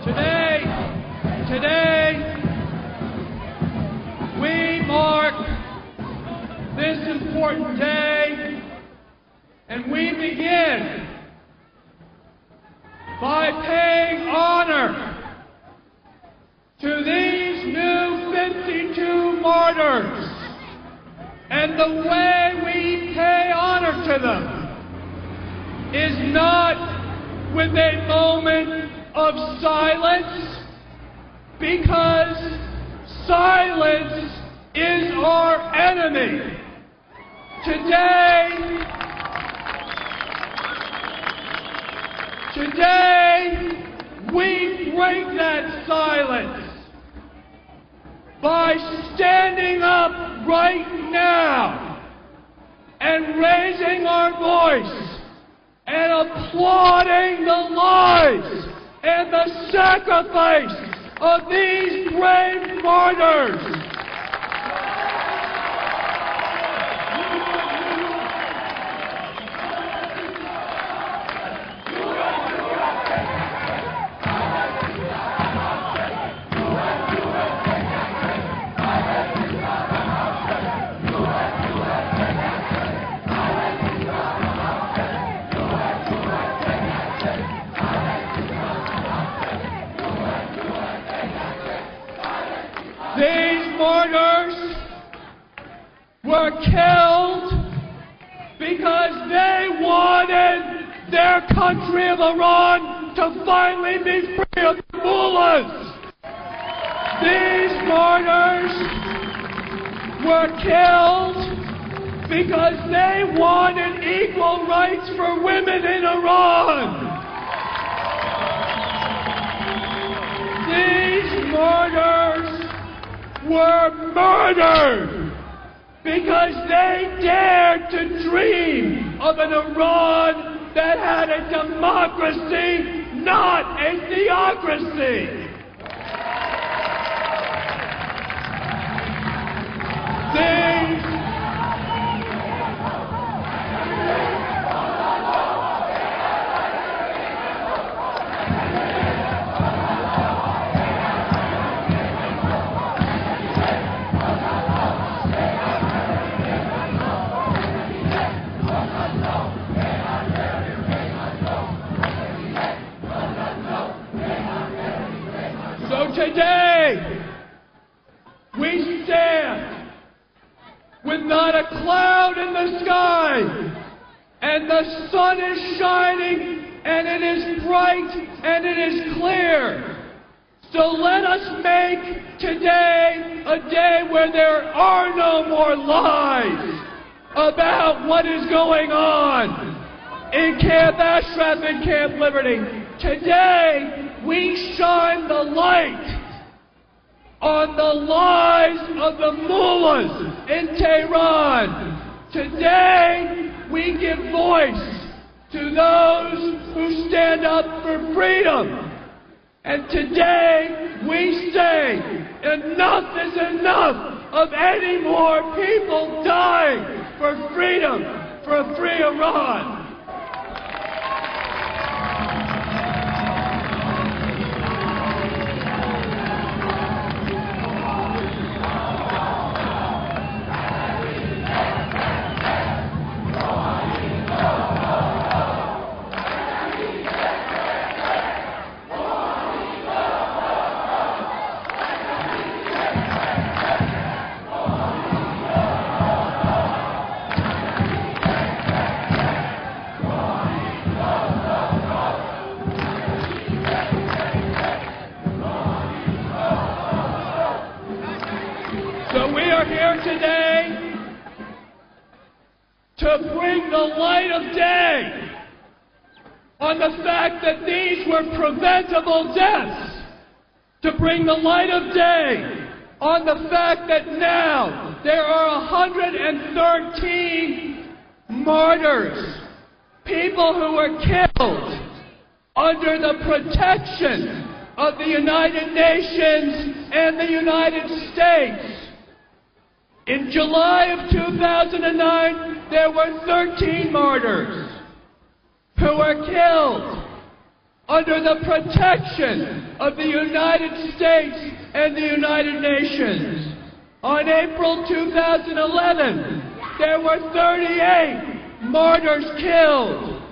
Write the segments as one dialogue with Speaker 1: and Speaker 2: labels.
Speaker 1: Today, we mark this important day, and we begin by paying honor to these new 52 martyrs. And the way we pay honor to them is not with a moment of silence, because silence is our enemy. Today, we break that silence by standing up right now and raising our voice and applauding the lives and the sacrifice of these brave martyrs. These martyrs were killed because they wanted their country of Iran to finally be free of the mullahs. These martyrs were killed because they wanted equal rights for women in Iran. These martyrs were murdered because they dared to dream of an Iran that had a democracy, not a theocracy. So today, we stand with not a cloud in the sky, and the sun is shining, and it is bright, and it is clear. So let us make today a day where there are no more lies about what is going on in Camp Ashraf and Camp Liberty. Today, we shine the light on the lies of the mullahs in Tehran. Today, we give voice to those who stand up for freedom. And today, we say, enough is enough of any more people dying for freedom, for a free Iran. So we are here today to bring the light of day on the fact that these were preventable deaths, to bring the light of day on the fact that now there are 113 martyrs, people who were killed under the protection of the United Nations and the United States. In July of 2009, there were 13 martyrs who were killed under the protection of the United States and the United Nations. On April 2011, there were 38 martyrs killed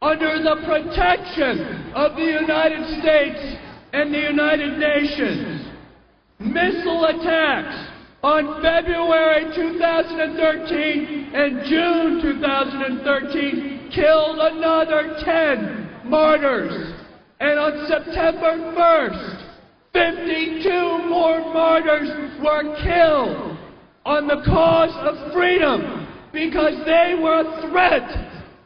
Speaker 1: under the protection of the United States and the United Nations. Missile attacks on February 2013 and June 2013 killed another 10 martyrs. And on September 1st, 52 more martyrs were killed on the cause of freedom because they were a threat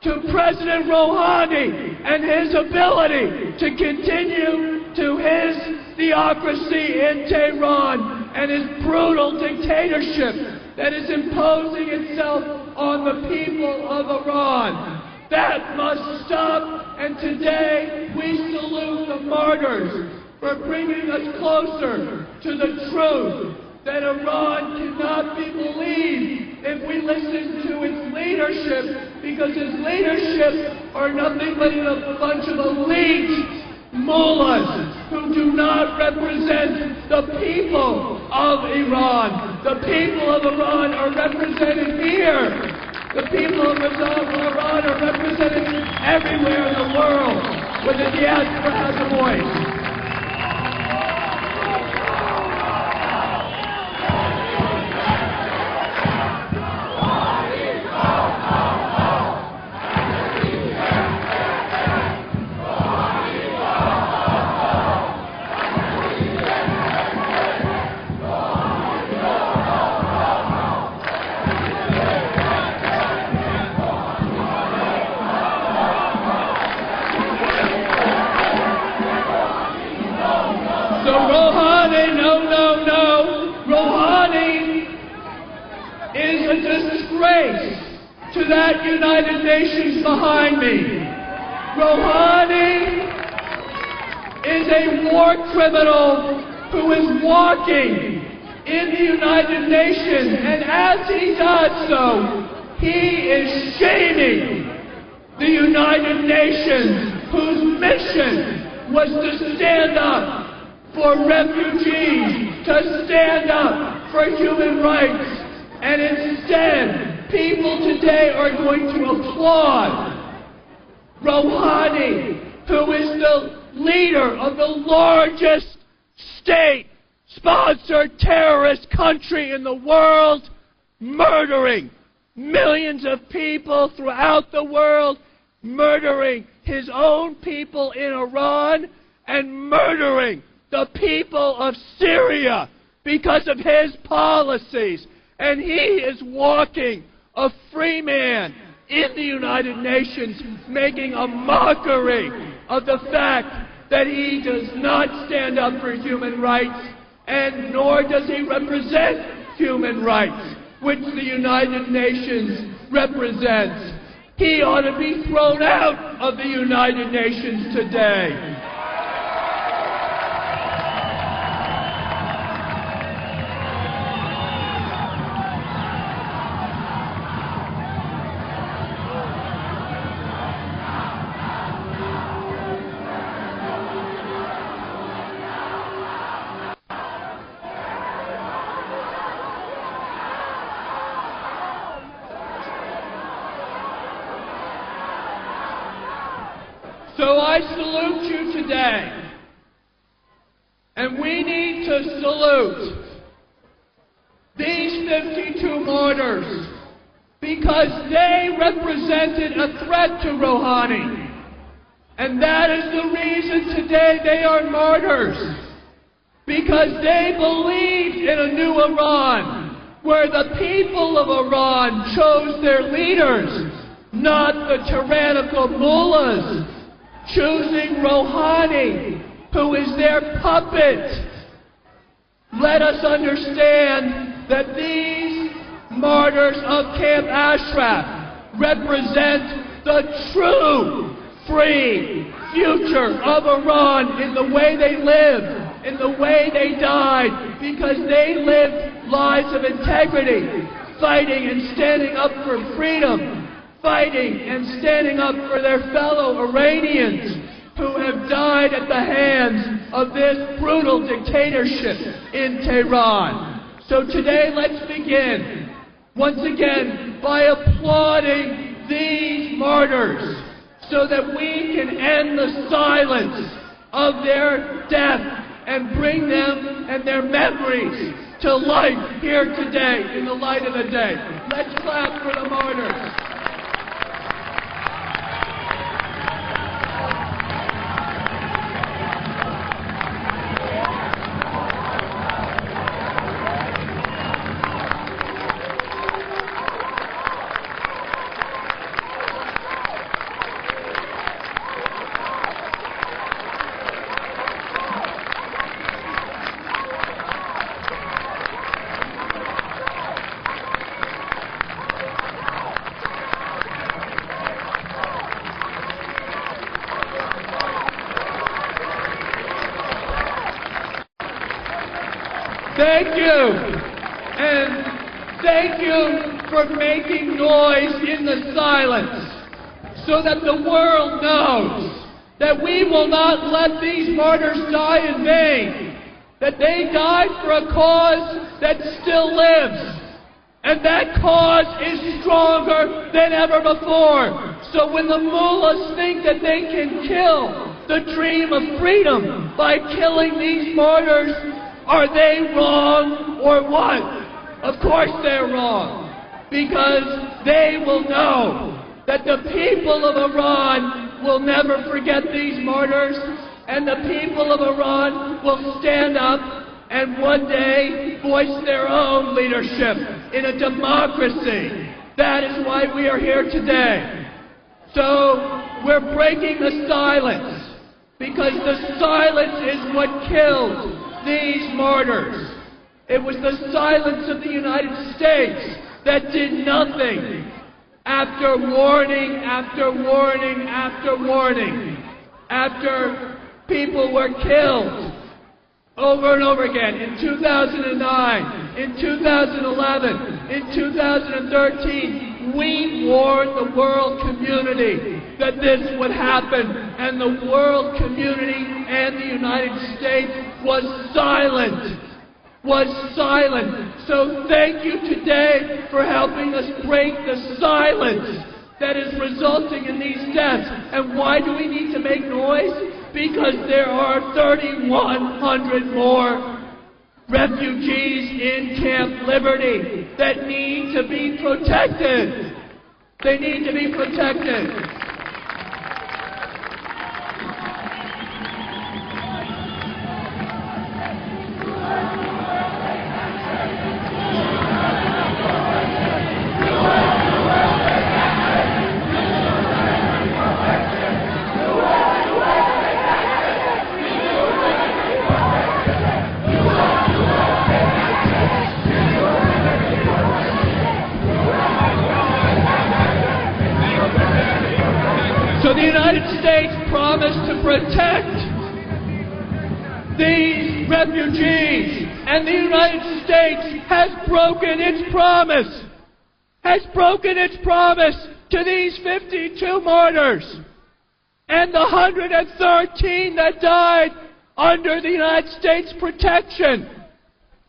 Speaker 1: to President Rouhani and his ability to continue to his theocracy in Tehran and his brutal dictatorship that is imposing itself on the people of Iran. That must stop, and today we salute the martyrs for bringing us closer to the truth that Iran cannot be believed if we listen to its leadership, because its leadership are nothing but a bunch of elite mullahs who do not represent the people of Iran. The people of Iran are represented here. The people of Iran are represented everywhere in the world where the diaspora has a voice. Disgrace to that United Nations behind me. Rouhani is a war criminal who is walking in the United Nations, and as he does so, he is shaming the United Nations, whose mission was to stand up for refugees, to stand up for human rights. And instead, people today are going to applaud Rouhani, who is the leader of the largest state-sponsored terrorist country in the world, murdering millions of people throughout the world, murdering his own people in Iran, and murdering the people of Syria because of his policies. And he is walking a free man in the United Nations, making a mockery of the fact that he does not stand up for human rights, and nor does he represent human rights, which the United Nations represents. He ought to be thrown out of the United Nations today. So I salute you today, and we need to salute these 52 martyrs because they represented a threat to Rouhani, and that is the reason today they are martyrs, because they believed in a new Iran where the people of Iran chose their leaders, not the tyrannical mullahs choosing Rouhani, who is their puppet. Let us understand that these martyrs of Camp Ashraf represent the true free future of Iran in the way they lived, in the way they died, because they lived lives of integrity, fighting and standing up for freedom, fighting and standing up for their fellow Iranians, who have died at the hands of this brutal dictatorship in Tehran. So today, let's begin, once again, by applauding these martyrs so that we can end the silence of their death and bring them and their memories to life here today in the light of the day. Let's clap for the martyrs. Thank you, and thank you for making noise in the silence so that the world knows that we will not let these martyrs die in vain, that they died for a cause that still lives, and that cause is stronger than ever before. So when the mullahs think that they can kill the dream of freedom by killing these martyrs, are they wrong or what? Of course they're wrong, because they will know that the people of Iran will never forget these martyrs, and the people of Iran will stand up and one day voice their own leadership in a democracy. That is why we are here today. So we're breaking the silence, because the silence is what killed these martyrs. It was the silence of the United States that did nothing after warning after warning after warning, after people were killed over and over again in 2009, in 2011, in 2013. We warned the world community that this would happen, and the world community and the United States was silent. So thank you today for helping us break the silence that is resulting in these deaths. And why do we need to make noise? Because there are 3,100 more refugees in Camp Liberty that need to be protected. They need to be protected. So the United States promised to protect these refugees, and the United States has broken its promise, to these 52 martyrs and the 113 that died under the United States protection.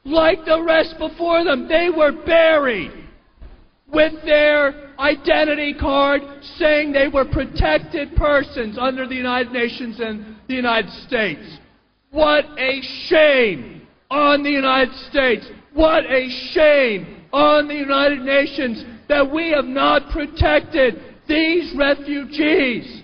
Speaker 1: Like the rest before them, they were buried with their identity card saying they were protected persons under the United Nations and the United States. What a shame on the United States. What a shame on the United Nations that we have not protected these refugees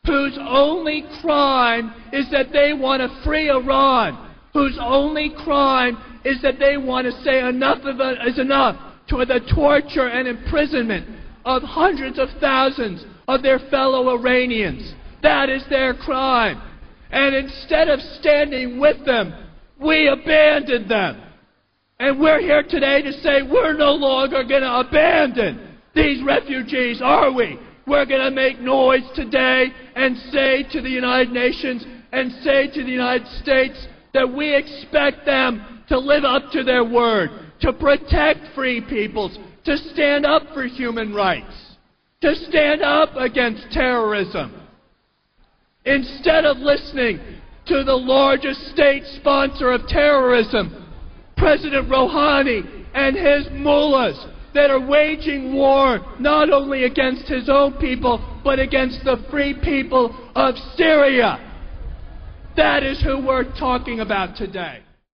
Speaker 1: whose only crime is that they want to free Iran, whose only crime is that they want to say enough of it is enough to the torture and imprisonment of hundreds of thousands of their fellow Iranians. That is their crime. And instead of standing with them, we abandoned them. And we're here today to say we're no longer going to abandon these refugees, are we? We're going to make noise today and say to the United Nations and say to the United States that we expect them to live up to their word, to protect free peoples, to stand up for human rights, to stand up against terrorism. instead of listening to the largest state sponsor of terrorism, President Rouhani and his mullahs that are waging war not only against his own people, but against the free people of Syria. That is who we're talking about today.